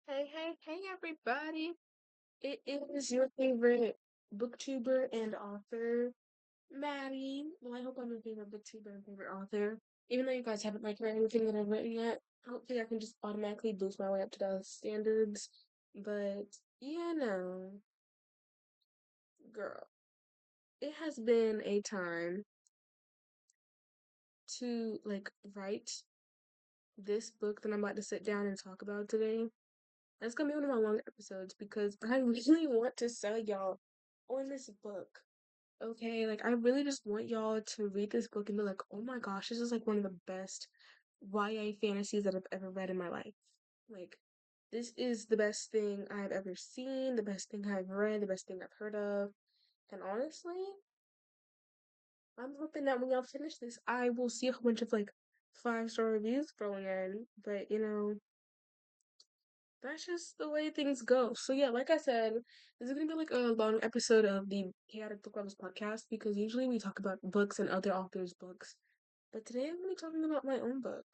Hey, everybody. It is your favorite booktuber and author, Maddie. Well, I hope I'm your favorite booktuber and favorite author. Even though you guys haven't like read anything that I've written yet, hopefully I can just automatically boost my way up to those standards. But yeah, no, girl, it has been a time to like write this book that I'm about to sit down and talk about today. That's gonna be one of my long episodes because I really want to sell y'all on this book. Okay, like I really just want y'all to read this book and be like, oh my gosh, this is like one of the best YA fantasies that I've ever read in my life. Like, this is the best thing I've ever seen, the best thing I've read, the best thing I've heard of. And honestly, I'm hoping that when y'all finish this, I will see a whole bunch of like 5-star reviews rolling in. But that's just the way things go. So yeah, like I said, this is gonna be like a long episode of the Chaotic Book Lovers podcast because usually we talk about books and other authors' books. But today I'm gonna be talking about my own book,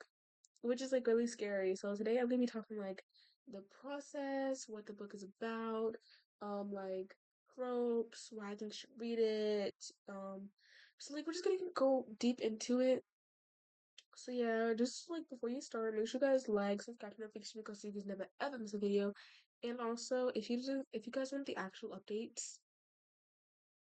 which is like really scary. So today I'm gonna be talking like the process, what the book is about, like tropes, why I think you should read it. So like we're just gonna go deep into it. So yeah, just like before you start, make sure you guys like, subscribe, notification because so you guys never ever miss a video. And also, if you guys want the actual updates,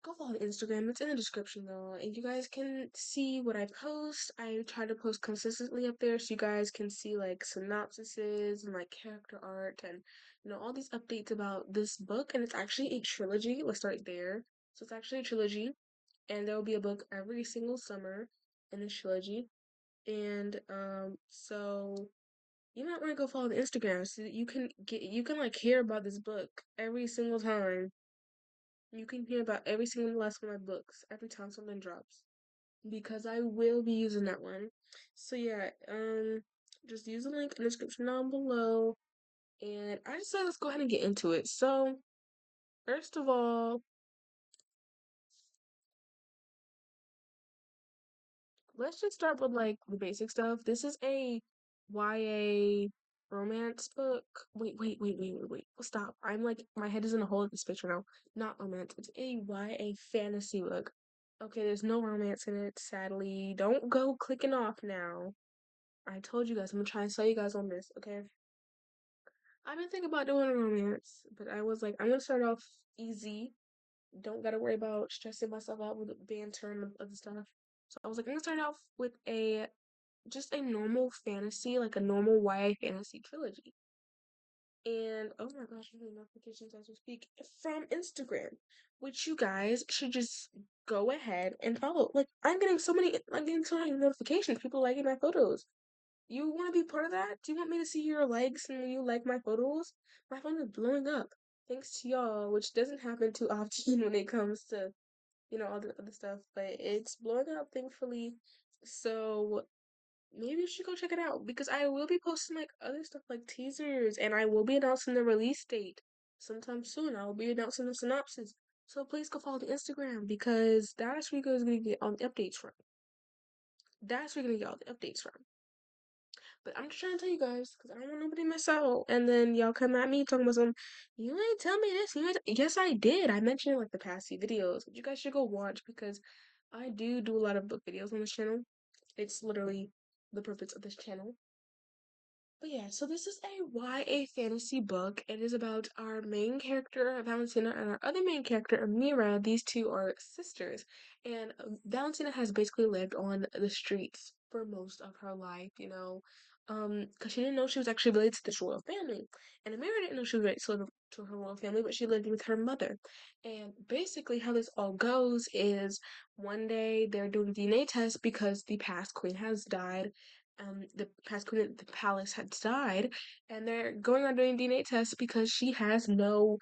go follow the Instagram. It's in the description though. And you guys can see what I post. I try to post consistently up there so you guys can see like synopsises and like character art and all these updates about this book. And it's actually a trilogy. Let's start there. So it's actually a trilogy, and there will be a book every single summer in this trilogy. And so you might want to go follow the Instagram so that you can like hear about this book every single time. You can hear about every single last one of my books every time something drops. Because I will be using that one. So yeah, just use the link in the description down below. And I just said let's go ahead and get into it. So first of all, let's just start with like the basic stuff. This is a YA romance book. Wait. Stop. I'm like, my head is in a hole at this picture now. Not romance. It's a YA fantasy book. Okay, there's no romance in it, sadly. Don't go clicking off now. I told you guys, I'm gonna try and sell you guys on this, okay? I've been thinking about doing a romance, but I was like, I'm gonna start off easy. Don't gotta worry about stressing myself out with the banter and other stuff. So I was like, I'm gonna start off with just a normal fantasy, like a normal YA fantasy trilogy. And oh my gosh, I'm getting notifications as we speak from Instagram, which you guys should just go ahead and follow. Like I'm getting so many notifications, people liking my photos. You want to be part of that? Do you want me to see your likes and when you like my photos? My phone is blowing up thanks to y'all, which doesn't happen too often when it comes to all the other stuff, but it's blowing up thankfully. So maybe you should go check it out because I will be posting like other stuff like teasers and I will be announcing the release date sometime soon. I will be announcing the synopsis. So please go follow the Instagram because that's where you guys are gonna get all the updates from. That's where you're gonna get all the updates from. But I'm just trying to tell you guys because I don't want nobody to miss out. And then y'all come at me talking about some, you ain't tell me this. Yes, I did. I mentioned it like the past few videos, but you guys should go watch because I do a lot of book videos on this channel. It's literally the purpose of this channel. But yeah, so this is a YA fantasy book. It is about our main character, Valentina, and our other main character, Amira. These two are sisters. And Valentina has basically lived on the streets for most of her life, because she didn't know she was actually related to this royal family. And Amira didn't know she was related to her royal family, but she lived with her mother. And basically, how this all goes is one day they're doing DNA tests because the past queen has died, the past queen of the palace had died, and they're going on doing DNA tests because she has no,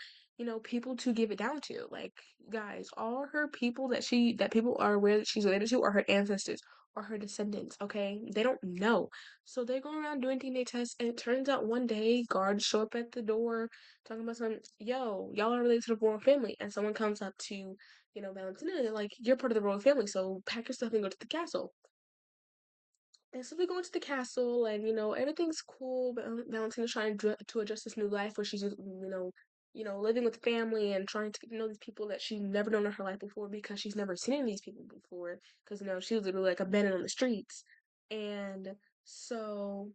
people to give it down to. Like, guys, all her people that people are aware that she's related to are her ancestors or her descendants. Okay, they don't know, so they're going around doing DNA tests, and it turns out one day guards show up at the door talking about some, yo, y'all are related to the royal family, and someone comes up to Valentina, and they're like, you're part of the royal family, so pack your stuff and go to the castle. they slowly go into the castle, and everything's cool. But Valentina's trying to adjust this new life where she's just, living with family and trying to get to know these people that she's never known in her life before because she's never seen any of these people before. Because she was literally like abandoned on the streets, and so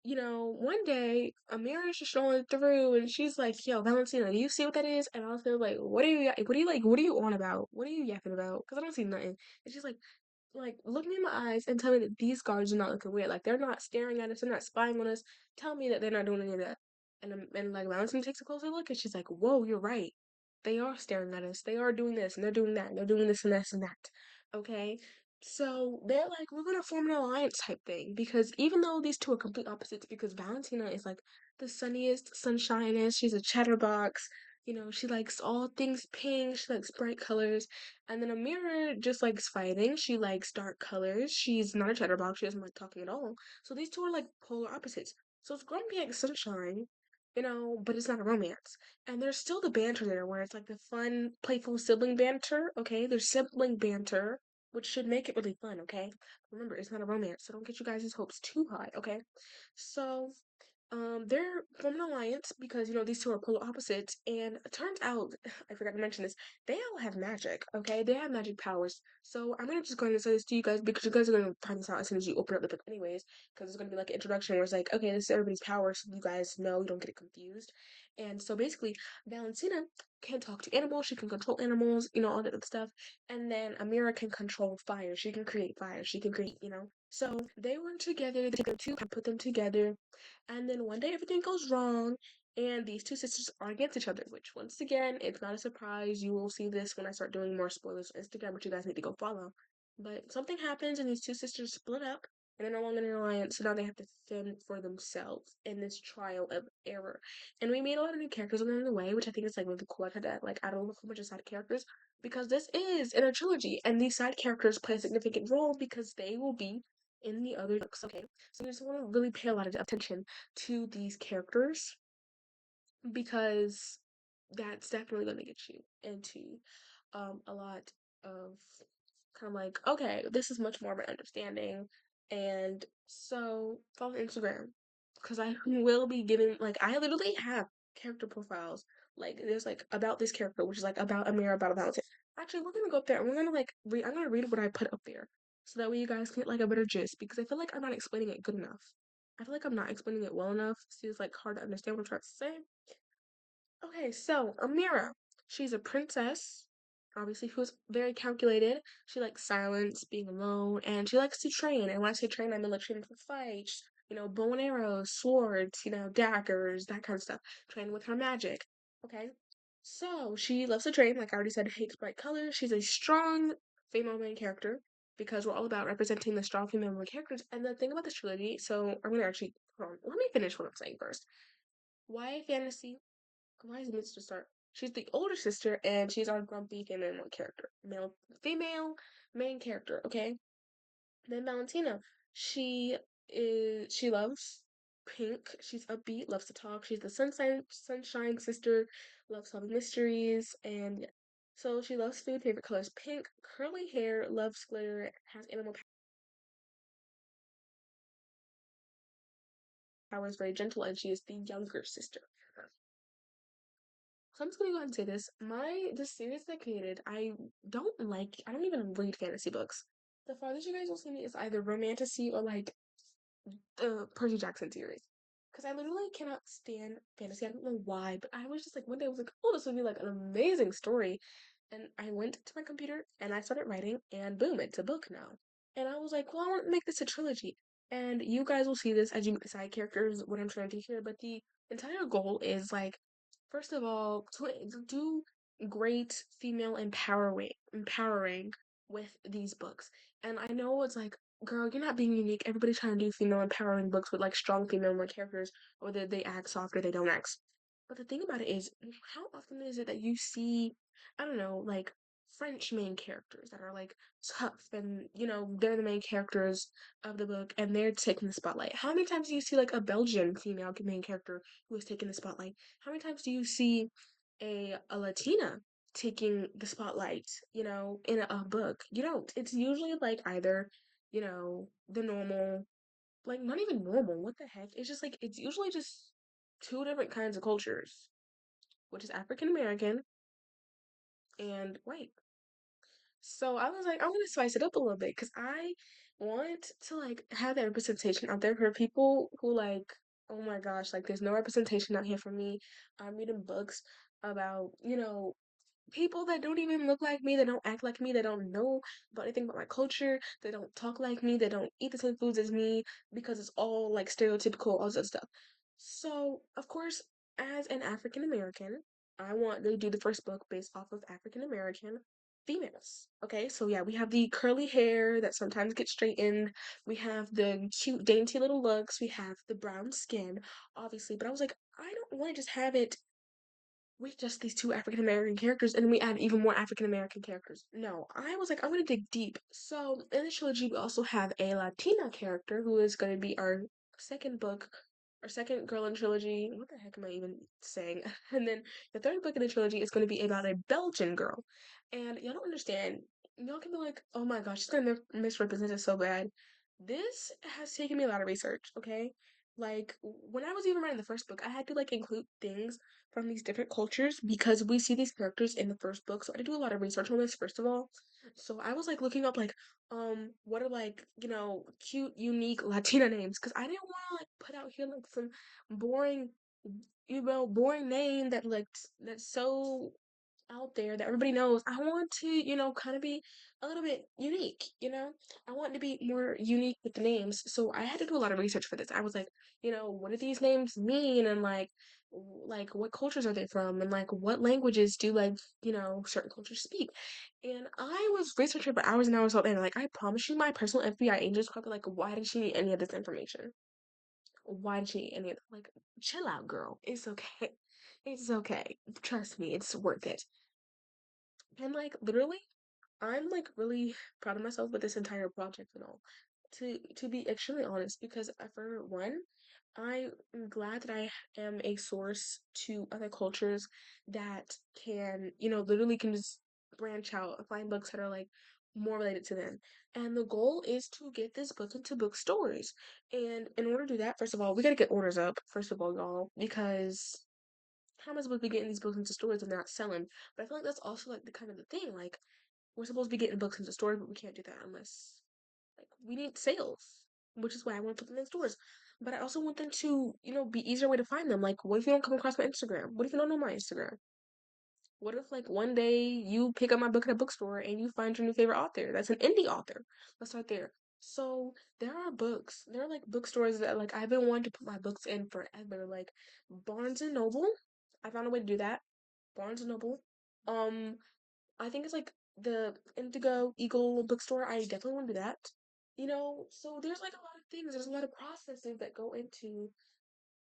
one day Amira's just strolling through and she's like, "Yo, Valentina, do you see what that is?" And I was like, what are you on about? What are you yapping about? Because I don't see nothing. And she's like, look me in my eyes and tell me that these guards are not looking weird. Like, they're not staring at us, they're not spying on us. Tell me that they're not doing any of that. And like Valentina takes a closer look and she's like, whoa, you're right. They are staring at us. They are doing this and they're doing that and they're doing this and this and that. Okay? So they're like, we're gonna form an alliance type thing because even though these two are complete opposites, because Valentina is like the sunniest, sunshinest, she's a chatterbox, she likes all things pink, she likes bright colors, and then Amira just likes fighting, she likes dark colors, she's not a chatterbox, she doesn't like talking at all. So these two are like polar opposites. So it's grumpy like sunshine, but it's not a romance. And there's still the banter there where it's like the fun, playful sibling banter, okay? There's sibling banter, which should make it really fun, okay? Remember, it's not a romance, so don't get you guys' hopes too high, okay? So, they're forming an alliance because these two are polar opposites, and it turns out I forgot to mention this. They all have magic, okay? They have magic powers. So I'm gonna just go ahead and say this to you guys because you guys are gonna find this out as soon as you open up the book, anyways. Because it's gonna be like an introduction where it's like, okay, this is everybody's power, so you guys know you don't get it confused. And so basically, Valentina can talk to animals. She can control animals, all that other stuff. And then Amira can control fire. She can create fire. She can create. So they work together. They take them two, put them together and then one day everything goes wrong, and these two sisters are against each other, which once again, it's not a surprise. You will see this when I start doing more spoilers on Instagram, which you guys need to go follow. But something happens, and these two sisters split up, and they're no longer in an alliance, so now they have to fend for themselves in this trial of error. And we made a lot of new characters along the way, which I think is like really cool. I had to like add a whole bunch of side characters because this is in a trilogy, and these side characters play a significant role because they will be in the other books. Okay, so I just want to really pay a lot of attention to these characters because that's definitely going to get you into a lot of kind of like, okay, this is much more of an understanding. And so follow Instagram because I will be giving, like, I literally have character profiles. Like, there's like about this character, which is like about Amira, about Valentine. Actually, we're gonna go up there and we're gonna like read. I'm gonna read what I put up there so that way you guys can get like a better gist because I feel like I'm not explaining it good enough. I feel like I'm not explaining it well enough, so it's like hard to understand what I'm trying to say. Okay, so Amira, she's a princess, obviously, who's very calculated. She likes silence, being alone, and she likes to train. And when I say train, I mean like training for fights, bow and arrows, swords, daggers, that kind of stuff. Train with her magic. Okay, so she loves to train, like I already said, hates bright colors. She's a strong female main character because we're all about representing the strong female main characters. And the thing about this trilogy, so I'm gonna actually, hold on, let me finish what I'm saying first. YA fantasy, why is Mitch to start? She's the older sister, and she's our grumpy female character. Female main character, okay? Then Valentina, she loves pink. She's upbeat, loves to talk. She's the sunshine sister, loves solving mysteries, and so she loves food. Favorite color is pink. Curly hair, loves glitter, has animal powers, very gentle, and she is the younger sister. So I'm just gonna go ahead and say this. This series that I created, I don't even read fantasy books. The farthest you guys will see me is either romantasy or like the Percy Jackson series. Because I literally cannot stand fantasy. I don't know why, but I was just like, one day I was like, oh, this would be like an amazing story. And I went to my computer and I started writing, and boom, it's a book now. And I was like, well, I want to make this a trilogy. And you guys will see this as you meet the side characters, what I'm trying to here. But the entire goal is like, first of all, to do great female empowering with these books. And I know it's like, girl, you're not being unique. Everybody's trying to do female empowering books with like strong female characters, or they act soft or they don't act. But the thing about it is, how often is it that you see, I don't know, like French main characters that are like tough and they're the main characters of the book and they're taking the spotlight? How many times do you see like a Belgian female main character who is taking the spotlight? How many times do you see a Latina taking the spotlight, in a book. You don't. It's usually like either, the normal, like not even normal. What the heck? It's just like it's usually just two different kinds of cultures, which is African American and white. So I was like, I'm gonna spice it up a little bit because I want to like have that representation out there for people who like, oh my gosh, like there's no representation out here for me. I'm reading books about, people that don't even look like me, they don't act like me, they don't know about anything about my culture, they don't talk like me, they don't eat the same foods as me because it's all like stereotypical, all that stuff. So, of course, as an African American, I want to do the first book based off of African American females. Okay, so yeah, we have the curly hair that sometimes gets straightened, we have the cute, dainty little looks, we have the brown skin, obviously, but I was like, I don't want to just have it with just these two African American characters, and then we add even more African American characters. No, I was like, I'm gonna dig deep. So in the trilogy, we also have a Latina character who is gonna be our second book, our second girl in trilogy. What the heck am I even saying? And then the third book in the trilogy is gonna be about a Belgian girl, and y'all don't understand. Y'all can be like, oh my gosh, she's gonna misrepresent it so bad. This has taken me a lot of research, okay? Like when I was even writing the first book, I had to like include things from these different cultures because we see these characters in the first book. So I did do a lot of research on this first of all. So I was like looking up like what are like, cute, unique Latina names because I didn't want to like put out here like some boring boring name that like that's so out there that everybody knows. I want to, kind of be a little bit unique, I want to be more unique with the names. So I had to do a lot of research for this. I was like, what do these names mean and like what cultures are they from and like what languages do like, certain cultures speak. And I was researching for hours and hours all day. And like I promise you my personal FBI agent is probably like, why did she need any of this information? Why did she need any of it? Like, chill out, girl. It's okay. It's okay. Trust me, it's worth it. And like literally, I'm like really proud of myself with this entire project and all. To be extremely honest, because for one, I am glad that I am a source to other cultures that can, literally can just branch out and find books that are like more related to them. And the goal is to get this book into bookstores. And in order to do that, first of all, we gotta get orders up, first of all, y'all, because how am I supposed to be getting these books into stores and they're not selling? But I feel like that's also like the kind of the thing. Like we're supposed to be getting books into stores, but we can't do that unless like we need sales, which is why I want to put them in stores. But I also want them to, be easier way to find them. Like, what if you don't come across my Instagram? What if you don't know my Instagram? What if like one day you pick up my book at a bookstore and you find your new favorite author? That's an indie author. Let's start there. So there are books. There are like bookstores that like I've been wanting to put my books in forever. Like Barnes and Noble. I found a way to do that. Barnes and Noble. Um, I think it's like the Indigo Eagle bookstore. I definitely want to do that. So there's like a lot of things. There's a lot of processes that go into,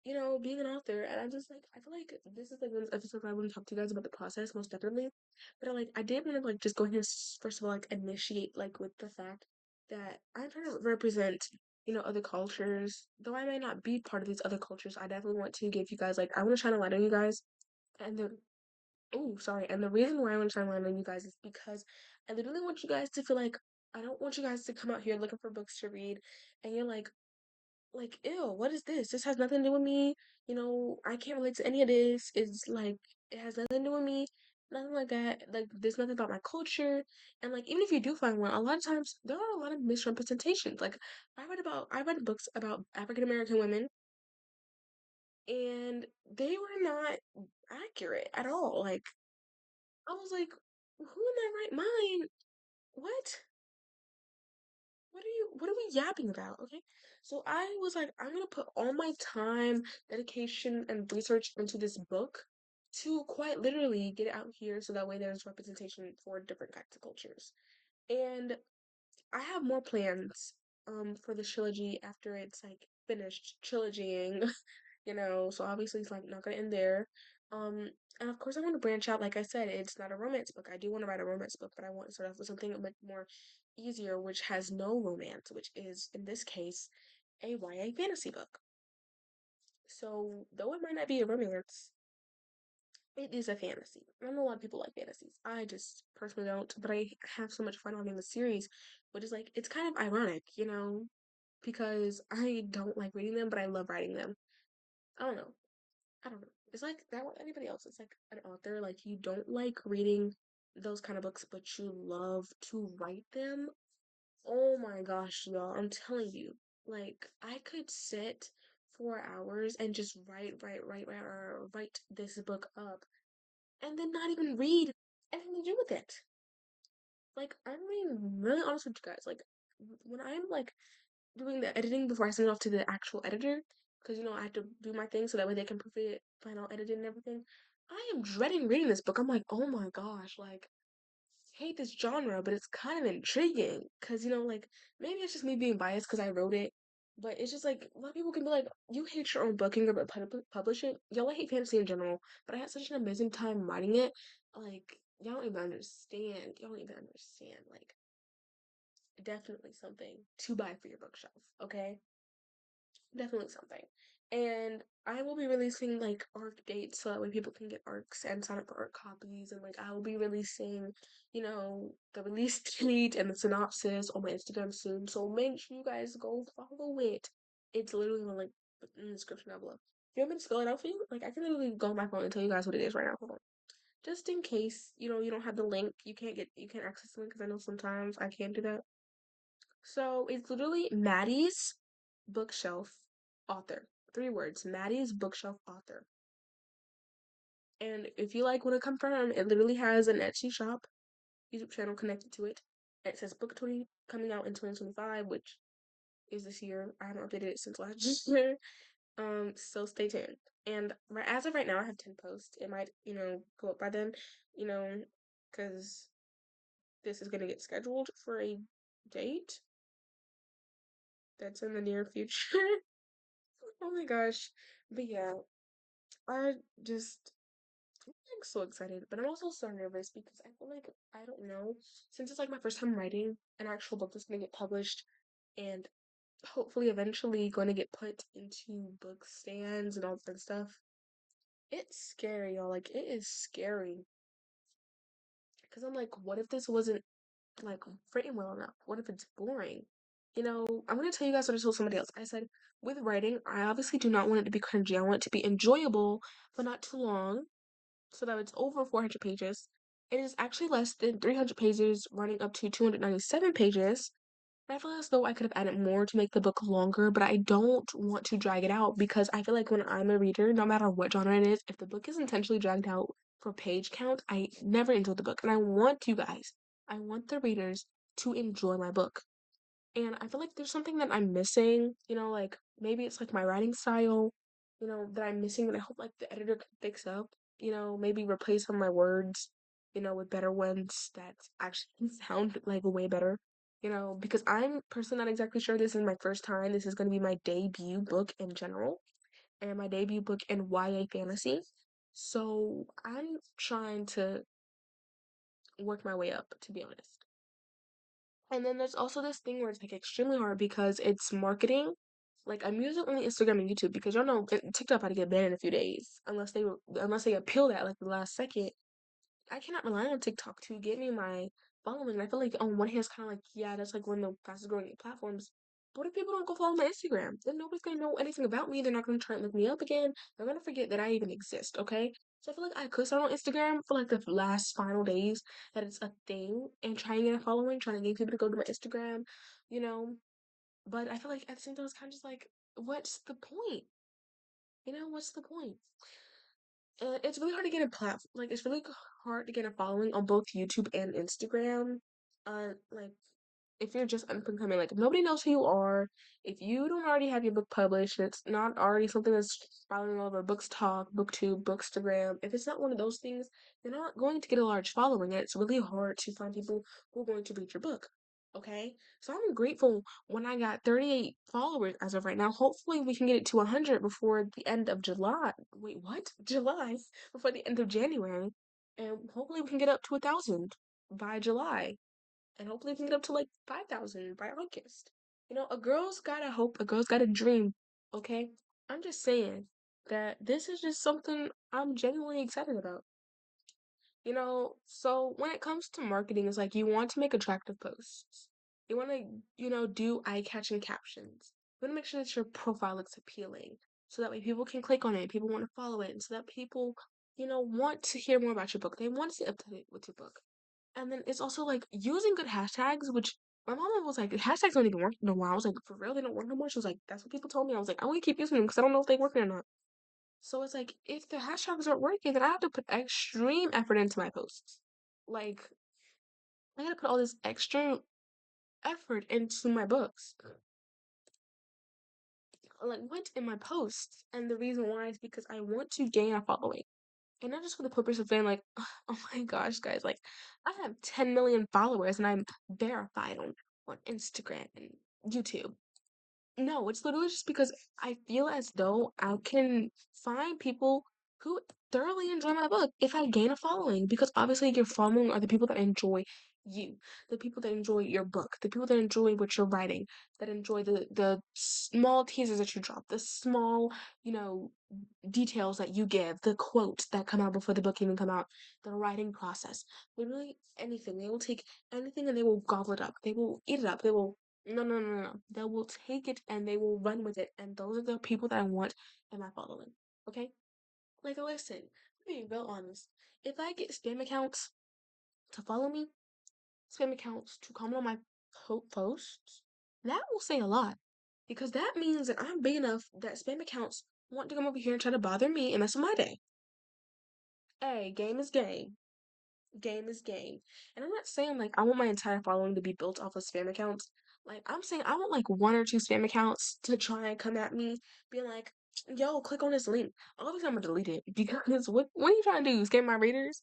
being an author. And I just like I feel like this is like one episode where I want to talk to you guys about the process most definitely. But I did want to like just go here first of all like initiate like with the fact that I'm trying to represent, other cultures. Though I may not be part of these other cultures, I definitely want to give you guys like I want to shine a light on you guys. And the Oh, sorry. And the reason why I want to shine light on you guys is because I literally want you guys to feel like I don't want you guys to come out here looking for books to read and you're like, ew, what is this? This has nothing to do with me. I can't relate to any of this. It's like it has nothing to do with me. Nothing like that. Like there's nothing about my culture. And like even if you do find one, a lot of times there are a lot of misrepresentations. Like I read books about African American women and they were not accurate at all. Like I was like, who in their right mind? What? What are we yapping about? Okay. So I was like, I'm gonna put all my time, dedication, and research into this book to quite literally get it out here so that way there's representation for different kinds of cultures. And I have more plans for the trilogy after it's like finished trilogying, so obviously it's like not gonna end there. Um, and of course I want to branch out. Like I said, it's not a romance book. I do want to write a romance book, but I want to start off with something a bit more easier, which has no romance, which is in this case a YA fantasy book. So though it might not be a romance, It is a fantasy. I know a lot of people like fantasies. I just personally don't, but I have so much fun on the series, which is like it's kind of ironic, because I don't like reading them, but I love writing them. I don't know. I don't know. It's like that with anybody else. It's like an author, like you don't like reading those kind of books, but you love to write them. Oh my gosh, y'all, I'm telling you. Like I could sit for hours and just write this book up and then not even read anything to do with it. Like, I'm being really honest with you guys. Like, when I'm like doing the editing before I send it off to the actual editor, because I have to do my thing so that way they can proof it, final edit it and everything. I am dreading reading this book. I'm like, oh my gosh, like hate this genre, but it's kind of intriguing because like maybe it's just me being biased because I wrote it, but it's just like a lot of people can be like, you hate your own book and you're gonna publish it. Y'all, I hate fantasy in general, but I had such an amazing time writing it. Like y'all don't even understand. Y'all don't even understand. Like definitely something to buy for your bookshelf. Okay, definitely something. And I will be releasing like ARC dates so that way people can get ARCs and sign up for ARC copies. And like I will be releasing, the release date and the synopsis on my Instagram soon. So make sure you guys go follow it. It's literally in the link in the description down below. Do you want me to spell it out for you? Like I can literally go on my phone and tell you guys what it is right now. Hold on. Just in case, you don't have the link, you can't access the link because I know sometimes I can't do that. So it's literally Maddie's bookshelf author. 3 words, Maddie's bookshelf author. And if you like want to confirm, it literally has an Etsy shop, YouTube channel connected to it. It says book 20 coming out in 2025, which is this year. I haven't updated it since last year. So stay tuned. And as of right now, I have 10 posts. It might, go up by then, you know, because this is gonna get scheduled for a date that's in the near future. Oh my gosh. But yeah, I just I'm so excited, but I'm also so nervous because I feel like I don't know, since it's like my first time writing an actual book that's gonna get published and hopefully eventually going to get put into book stands and all that stuff. It's scary, y'all. Like it is scary because I'm like, what if this wasn't like written well enough? What if it's boring? I'm gonna tell you guys what I told somebody else. I said, with writing, I obviously do not want it to be cringy. I want it to be enjoyable, but not too long, so that it's over 400 pages. It is actually less than 300 pages, running up to 297 pages. And I feel as though I could have added more to make the book longer, but I don't want to drag it out because I feel like when I'm a reader, no matter what genre it is, if the book is intentionally dragged out for page count, I never enjoy the book. And I want the readers to enjoy my book. And I feel like there's something that I'm missing, like maybe it's like my writing style, that I'm missing that I hope like the editor can fix up, maybe replace some of my words, with better ones that actually sound like way better, because I'm personally not exactly sure this is my first time. This is going to be my debut book in general and my debut book in YA fantasy. So I'm trying to work my way up, to be honest. And then there's also this thing where it's like extremely hard because it's marketing. Like I'm using only Instagram and YouTube because y'all know TikTok about to get banned in a few days unless they appeal that like the last second. I cannot rely on TikTok to get me my following. And I feel like on one hand it's kind of like yeah that's like one of the fastest growing platforms. But what if people don't go follow my Instagram? Then nobody's gonna know anything about me. They're not gonna try and look me up again. They're gonna forget that I even exist. Okay. So I feel like I could start on Instagram for like the last final days that it's a thing and trying to get a following, trying to get people to go to my Instagram, you know. But I feel like at the same time it's kind of just like, what's the point? What's the point? It's really hard to get a it's really hard to get a following on both YouTube and Instagram. Like if you're just up and coming, like if nobody knows who you are, if you don't already have your book published, it's not already something that's spiraling all over Books Talk, BookTube, Bookstagram. If it's not one of those things, you're not going to get a large following, and it's really hard to find people who are going to read your book. Okay, so I'm grateful when I got 38 followers as of right now. Hopefully, we can get it to 100 before the end of July. Wait, what? July? Before the end of January, and hopefully we can get up to 1,000 by July and hopefully we can get up to like 5,000 by August. A girl's gotta hope, a girl's gotta dream, okay? I'm just saying. that this is just something I'm genuinely excited about. So when it comes to marketing, it's like you want to make attractive posts. You want to, do eye-catching captions. You want to make sure that your profile looks appealing. So that way people can click on it, people want to follow it, and so that people, want to hear more about your book. They want to stay up to date with your book. And then it's also like using good hashtags, which my mom was like, hashtags don't even work no more. I was like, for real, they don't work no more. She was like, that's what people told me. I was like, I want to keep using them because I don't know if they work or not. So it's like, if the hashtags aren't working, then I have to put extreme effort into my posts. Like, I gotta put all this extra effort into my books. Like, what in my posts? And the reason why is because I want to gain a following. And not just for the purpose of being like, oh my gosh, guys, like, I have 10 million followers and I'm verified on Instagram and YouTube. No, it's literally just because I feel as though I can find people who thoroughly enjoy my book if I gain a following. Because obviously, your following are the people that enjoy you, the people that enjoy your book, the people that enjoy what you're writing, that enjoy the small teasers that you drop, the small, details that you give, the quotes that come out before the book even come out, the writing process, literally anything. They will take anything and they will gobble it up. They will eat it up. They will no, no, no, no. They will take it and they will run with it. And those are the people that I want in my following. Okay? Like, listen, to be real honest. If I get spam accounts to follow me, spam accounts to comment on my posts, that will say a lot. Because that means that I'm big enough that spam accounts want to come over here and try to bother me and mess with my day. Hey, game is game. Game is game. And I'm not saying like I want my entire following to be built off of spam accounts. Like I'm saying I want like one or two spam accounts to try and come at me, being like, yo, click on this link. Obviously I'm gonna delete it because what are you trying to do? Scare my readers?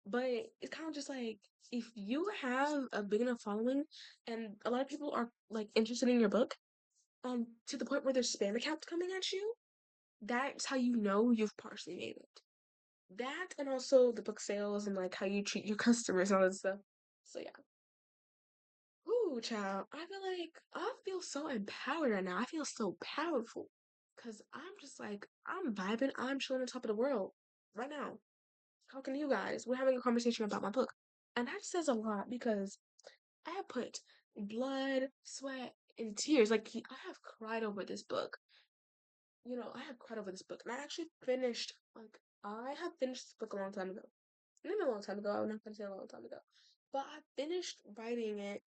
But it's kind of just like if you have a big enough following and a lot of people are like interested in your book, to the point where there's spam accounts coming at you, that's how you know you've partially made it. That and also the book sales and like how you treat your customers and all that stuff. So yeah. Ooh, child. I feel so empowered right now. I feel so powerful. Cause I'm just like I'm vibing, I'm chilling on top of the world right now. Talking to you guys. We're having a conversation about my book. And that says a lot because I have put blood, sweat, and tears. Like I have cried over this book. I have cried over this book. And I actually finished I have finished this book a long time ago. Maybe a long time ago. I'm not gonna say a long time ago, but I finished writing it,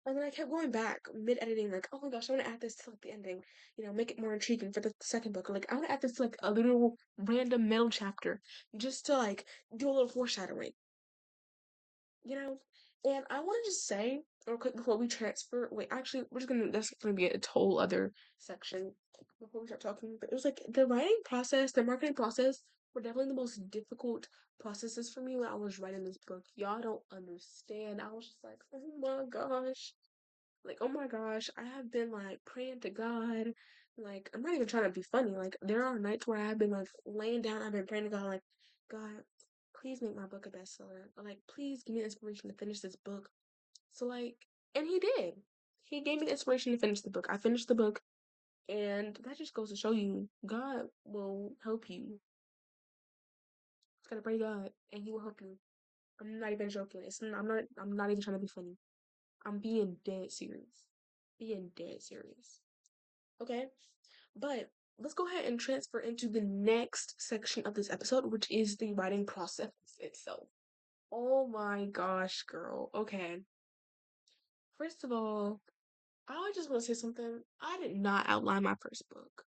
and then I kept going back mid editing, like, oh my gosh, I want to add this to like the ending, make it more intriguing for the second book. Like, I want to add this to like a little random middle chapter, just to like do a little foreshadowing, you know. And I want to just say real quick before we transfer. Wait, actually, that's gonna be a whole other section before we start talking. But it was like the writing process, the marketing process were definitely the most difficult processes for me when I was writing this book. Y'all don't understand. I was just like, oh my gosh. Like, oh my gosh, I have been like praying to God. Like, I'm not even trying to be funny. Like, there are nights where I have been like laying down, I've been praying to God, like, God, please make my book a bestseller. Or like, please give me the inspiration to finish this book. So, like, and he did. He gave me the inspiration to finish the book. I finished the book, and that just goes to show you God will help you. Just gotta pray to God, and He will help you. I'm not even joking. I'm not even trying to be funny. I'm being dead serious. Being dead serious. Okay? But let's go ahead and transfer into the next section of this episode, which is the writing process itself. Oh my gosh, girl. Okay. First of all, I just want to say something. I did not outline my first book.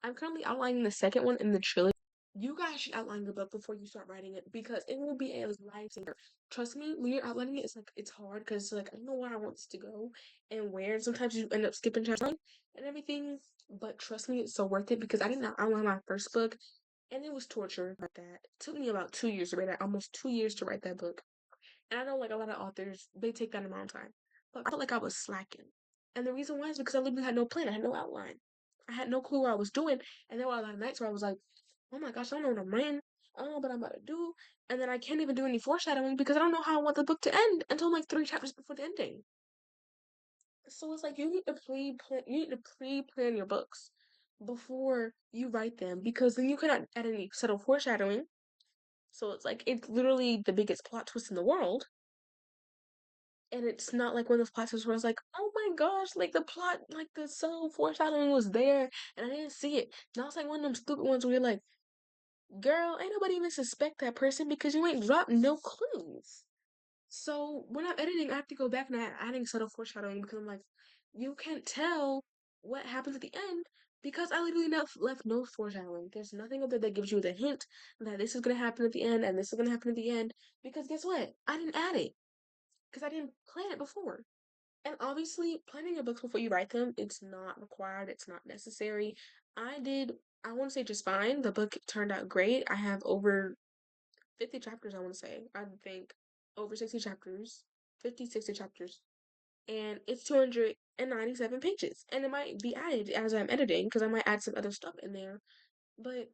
I'm currently outlining the second one in the trilogy. You guys should outline your book before you start writing it because it will be a lifesaver. Trust me, when you're outlining it, it's hard because like I don't know where I want this to go and where. And sometimes you end up skipping chapters and everything. But trust me, it's so worth it because I did not outline my first book and it was torture like that. It took me about 2 years to write that, almost 2 years to write that book. And I know like a lot of authors, they take that amount of time. But I felt like I was slacking. And the reason why is because I literally had no plan. I had no outline. I had no clue what I was doing. And there were a lot of nights where I was like, oh my gosh, I don't know what I'm writing. I don't know what I'm about to do. And then I can't even do any foreshadowing because I don't know how I want the book to end until like 3 chapters before the ending. So it's like you need to pre-plan your books. before you write them, because then you cannot add any subtle foreshadowing. So it's like it's literally the biggest plot twist in the world. And it's not like one of those plot twists where it's like, oh my gosh, like the plot, like the subtle foreshadowing was there and I didn't see it. Now it's like one of them stupid ones where you're like, girl, ain't nobody even suspect that person because you ain't dropped no clues. So when I'm editing, I have to go back and adding subtle foreshadowing because I'm like, you can't tell what happens at the end because I literally left no foreshadowing. There's nothing up there that gives you the hint that this is gonna happen at the end and this is gonna happen at the end. Because guess what? I didn't add it because I didn't plan it before. And obviously, planning your books before you write them, it's not required. It's not necessary. I did. I want to say just fine. The book turned out great. I have over 50 chapters, I want to say. I think over 60 chapters, 50, 60 chapters. And it's 297 pages. And it might be added as I'm editing because I might add some other stuff in there. But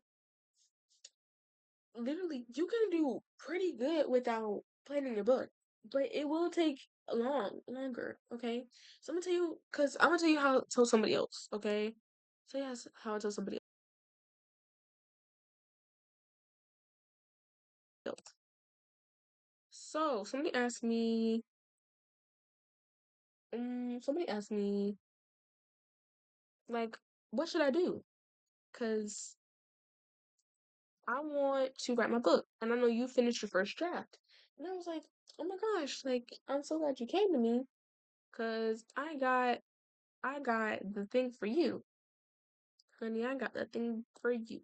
literally, you can do pretty good without planning your book. But it will take longer, okay? So I'm gonna tell you, because I'm gonna tell you how to tell somebody else, okay? So yes, how to tell somebody else. So somebody asked me, like, what should I do? Because I want to write my book, and I know you finished your first draft. And I was like, oh my gosh, like, I'm so glad you came to me, because I got the thing for you. Honey, I got the thing for you.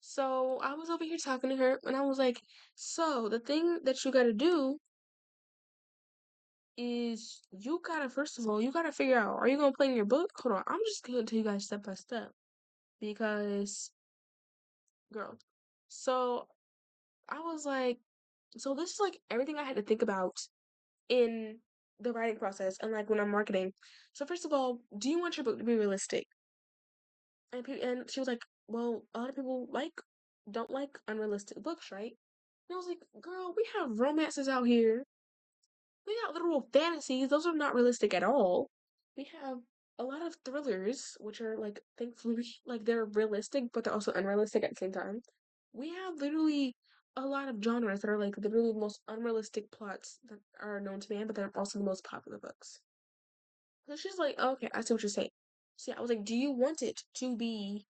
So I was over here talking to her, and I was like, so the thing that you gotta do is you gotta, first of all, you gotta figure out, are you gonna play in your book? Hold on, I'm just gonna tell you guys step by step because, girl. So I was like, so this is like everything I had to think about in the writing process and like when I'm marketing. So first of all, do you want your book to be realistic? And she was like, well, a lot of people don't like unrealistic books, right? And I was like, girl, we have romances out here. We got literal fantasies. Those are not realistic at all. We have a lot of thrillers, which are like thankfully like they're realistic, but they're also unrealistic at the same time. We have literally a lot of genres that are like literally the most unrealistic plots that are known to man, but they're also the most popular books. So she's like, oh, okay, I see what you're saying. So yeah, I was like, do you want it to be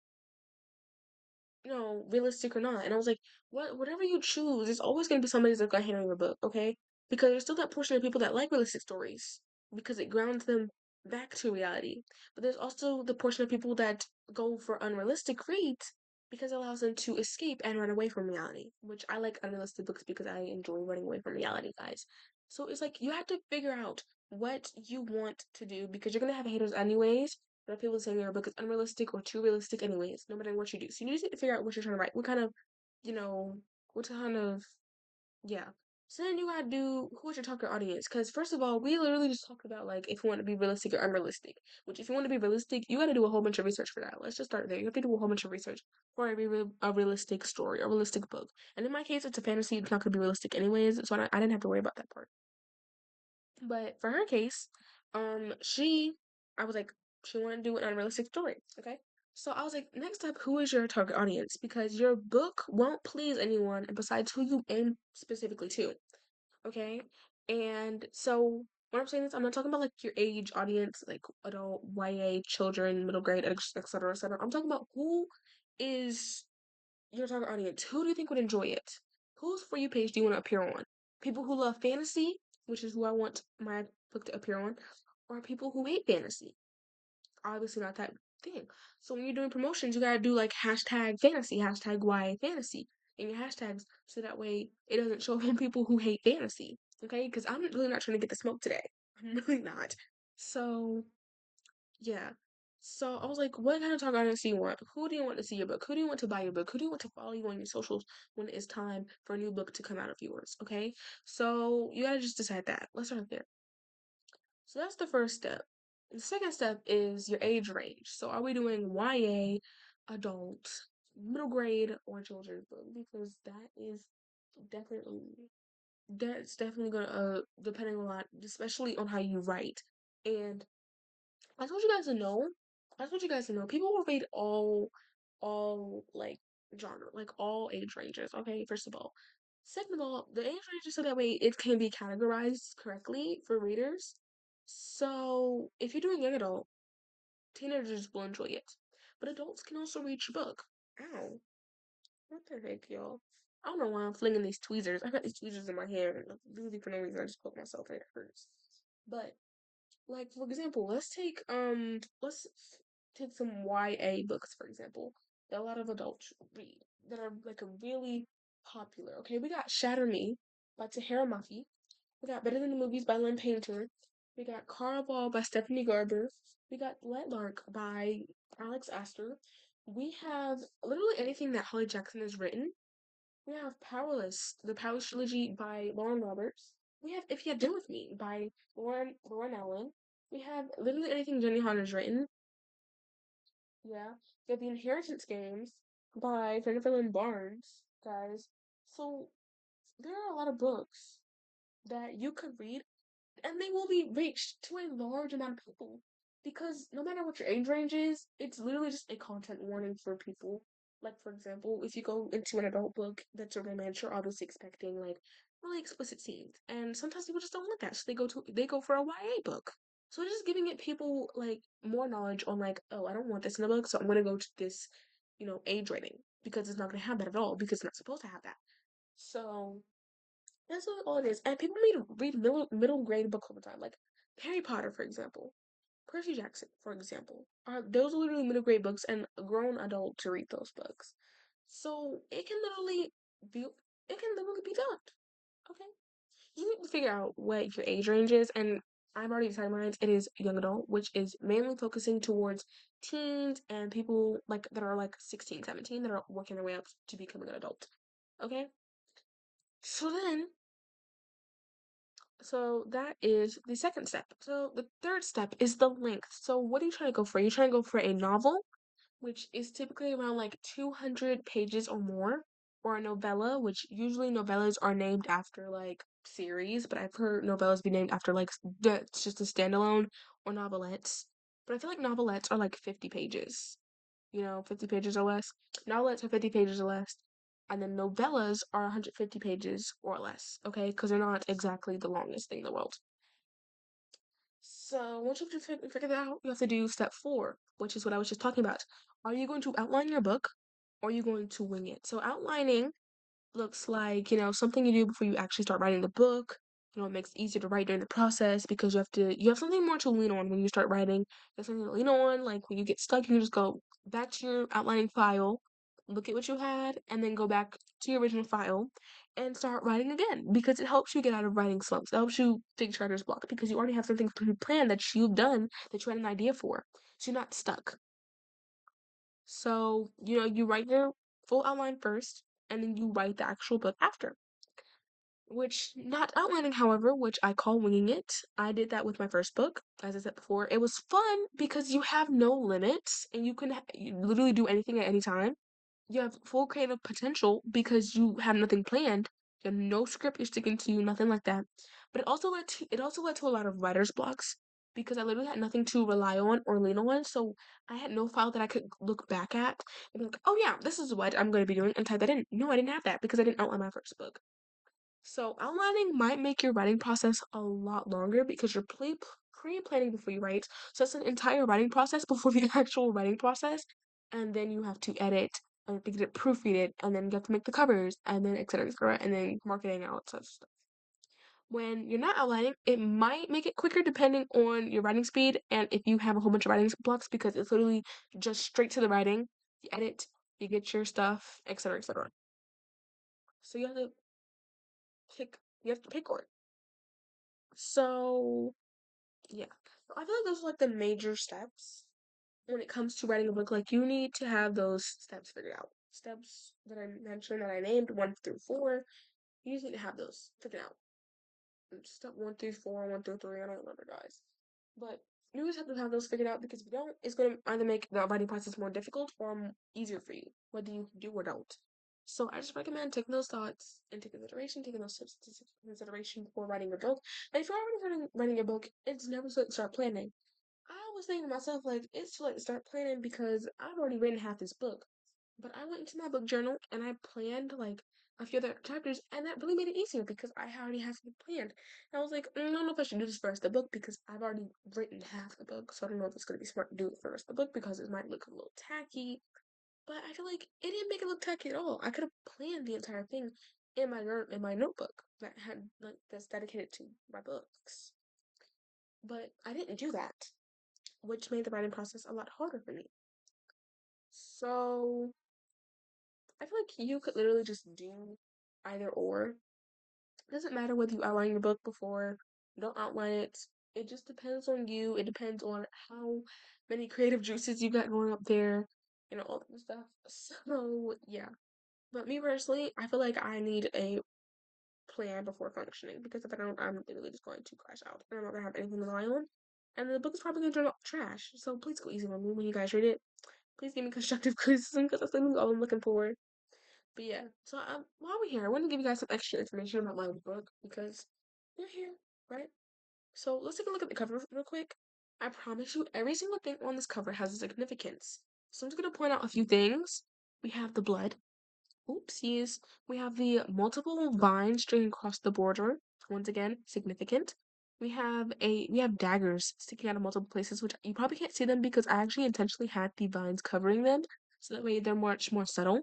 realistic or not. And I was like, whatever you choose, there's always gonna be somebody that's gonna hate on your book, okay? Because there's still that portion of people that like realistic stories because it grounds them back to reality. But there's also the portion of people that go for unrealistic reads because it allows them to escape and run away from reality. Which I like unrealistic books because I enjoy running away from reality, guys. So it's like you have to figure out what you want to do because you're gonna have haters anyways. There are people saying your book is unrealistic or too realistic anyways, no matter what you do. So you just need to figure out what you're trying to write. You know, what kind of, yeah. So then you gotta do who is your target audience? Because first of all, we literally just talked about like if you want to be realistic or unrealistic. Which if you want to be realistic, you gotta do a whole bunch of research for that. Let's just start there. You have to do a whole bunch of research for a realistic story, a realistic book. And in my case, it's a fantasy. It's not gonna be realistic anyways, so I didn't have to worry about that part. But for her case, she, I was like, she wanted to do an unrealistic story. Okay. So I was like, next up, who is your target audience? Because your book won't please anyone besides who you aim specifically to. Okay. And so when I'm saying this, I'm not talking about like your age audience, like adult, YA, children, middle grade, etc., etc. I'm talking about who is your target audience. Who do you think would enjoy it? Whose For You page do you want to appear on? People who love fantasy, which is who I want my book to appear on, or people who hate fantasy? Obviously not that thing. So when you're doing promotions, you gotta do like hashtag fantasy, hashtag YA fantasy in your hashtags, so that way it doesn't show up on people who hate fantasy. Okay? Because I'm really not trying to get the smoke today. I'm really not. So yeah. So I was like, what kind of target audience do you want? Who do you want to see your book? Who do you want to buy your book? Who do you want to follow you on your socials when it's time for a new book to come out of yours? Okay. So you gotta just decide that. Let's start there. So that's the first step. The second step is your age range. So are we doing YA, adult, middle grade, or children's book? Because definitely that's definitely gonna depending a lot, especially on how you write. And I told you guys to know. I just want you guys to know people will read all like genre, like all age ranges, okay, first of all. Second of all, the age ranges so that way it can be categorized correctly for readers. So if you're doing young adult, teenagers will enjoy it. But adults can also read your book. Ow. What the heck, y'all? I don't know why I'm flinging these tweezers. I got these tweezers in my hair. Literally for no reason. I just poked myself and it hurts. But like for example, let's take some YA books for example that a lot of adults read that are like a really popular. Okay, we got Shatter Me by 𝙎𝙤𝙀𝙀. We got Better Than the Movies by Lynn Painter. We got Caraval by Stephanie Garber. We got Let Lark by Alex Astor. We have literally anything that Holly Jackson has written. We have Powerless, the Powerless trilogy by Lauren Roberts. We have If You Had Been With Me by Lauren Allen. We have literally anything Jenny Han has written. Yeah. We have The Inheritance Games by Jennifer Lynn Barnes, guys. So there are a lot of books that you could read and they will be reached to a large amount of people. Because no matter what your age range is, it's literally just a content warning for people. Like, for example, if you go into an adult book that's a romance, you're obviously expecting like really explicit scenes. And sometimes people just don't want that. So they go for a YA book. So it's just giving it people like more knowledge on like, oh, I don't want this in the book, so I'm gonna go to this, age rating. Because it's not gonna have that at all, because it's not supposed to have that. So that's what all it is. And people read middle grade books all the time, like Harry Potter, for example. Percy Jackson, for example. Those are literally middle grade books, and a grown adult to read those books. So be it can literally be done. Okay, you need to figure out what your age range is, and I've already decided mine. It is young adult, which is mainly focusing towards teens and people like that are like 16, 17 that are working their way up to becoming an adult. Okay, so then So that is the second step. So the third step is the length. So what are you trying to go for? You're trying to go for a novel, which is typically around like 200 pages or more, or a novella, which usually novellas are named after like series, but I've heard novellas be named after like it's just a standalone or novelettes. But I feel like novelettes are like 50 pages, 50 pages or less. Novelettes are 50 pages or less. And then novellas are 150 pages or less, okay? Because they're not exactly the longest thing in the world. So once you've figured that out, you have to do step 4, which is what I was just talking about. Are you going to outline your book or are you going to wing it? So outlining looks like, something you do before you actually start writing the book. It makes it easier to write during the process because you have something more to lean on when you start writing. You have something to lean on, like when you get stuck, you can just go back to your outlining file, look at what you had, and then go back to your original file and start writing again because it helps you get out of writing slumps. It helps you fix writer's block because you already have something pre-planned that you've done that you had an idea for. So you're not stuck. So, you write your full outline first and then you write the actual book after. Which, not outlining, however, which I call winging it. I did that with my first book, as I said before. It was fun because you have no limits and you literally do anything at any time. You have full creative potential because you have nothing planned. You have no script you're sticking to, nothing like that. But it also led to a lot of writer's blocks because I literally had nothing to rely on or lean on. So I had no file that I could look back at and be like, oh yeah, this is what I'm going to be doing and type that in. No, I didn't have that because I didn't outline my first book. So outlining might make your writing process a lot longer because you're pre-planning before you write. So it's an entire writing process before the actual writing process. And then you have to edit and get it proofread it, and then you have to make the covers, and then et cetera, and then marketing out such stuff. When you're not outlining, it might make it quicker depending on your writing speed and if you have a whole bunch of writing blocks because it's literally just straight to the writing. You edit, you get your stuff, et cetera, et cetera. So you have to pick one. So, yeah. I feel like those are like the major steps when it comes to writing a book. Like, you need to have those steps figured out. Steps that I mentioned that I named 1 through 4. You just need to have those figured out. Step 1 through 4, 1 through 3, I don't remember, guys. But you just have to have those figured out because if you don't, it's going to either make the writing process more difficult or easier for you, whether you do or don't. So I just recommend taking those thoughts into consideration, taking those steps into consideration before writing your book. And if you're already writing your book, it's never too late to start planning. I was thinking to myself, like, it's like start planning because I've already written half this book. But I went into my book journal and I planned like a few other chapters, and that really made it easier because I already have something planned. And I was like, I don't know if I should do this for the rest of the book because I've already written half the book, so I don't know if it's gonna be smart to do it for the rest of the book because it might look a little tacky. But I feel like it didn't make it look tacky at all. I could have planned the entire thing in my notebook that had like that's dedicated to my books. But I didn't do that, which made the writing process a lot harder for me. So I feel like you could literally just do either or. It doesn't matter whether you outline your book before, don't outline it. It just depends on you. It depends on how many creative juices you got going up there, all that stuff. So, yeah. But me personally, I feel like I need a plan before functioning because if I don't, I'm literally just going to crash out and I'm not gonna have anything to rely on. And the book is probably gonna turn out trash. So please go easy on me when you guys read it. Please give me constructive criticism because that's literally all I'm looking for. But yeah, so while we're here, I want to give you guys some extra information about my book because we're here, right? So let's take a look at the cover real quick. I promise you, every single thing on this cover has a significance. So I'm just gonna point out a few things. We have the blood. Oopsies. We have the multiple vines stringing across the border. Once again, significant. We have daggers sticking out of multiple places, which you probably can't see them because I actually intentionally had the vines covering them, so that way they're much more subtle.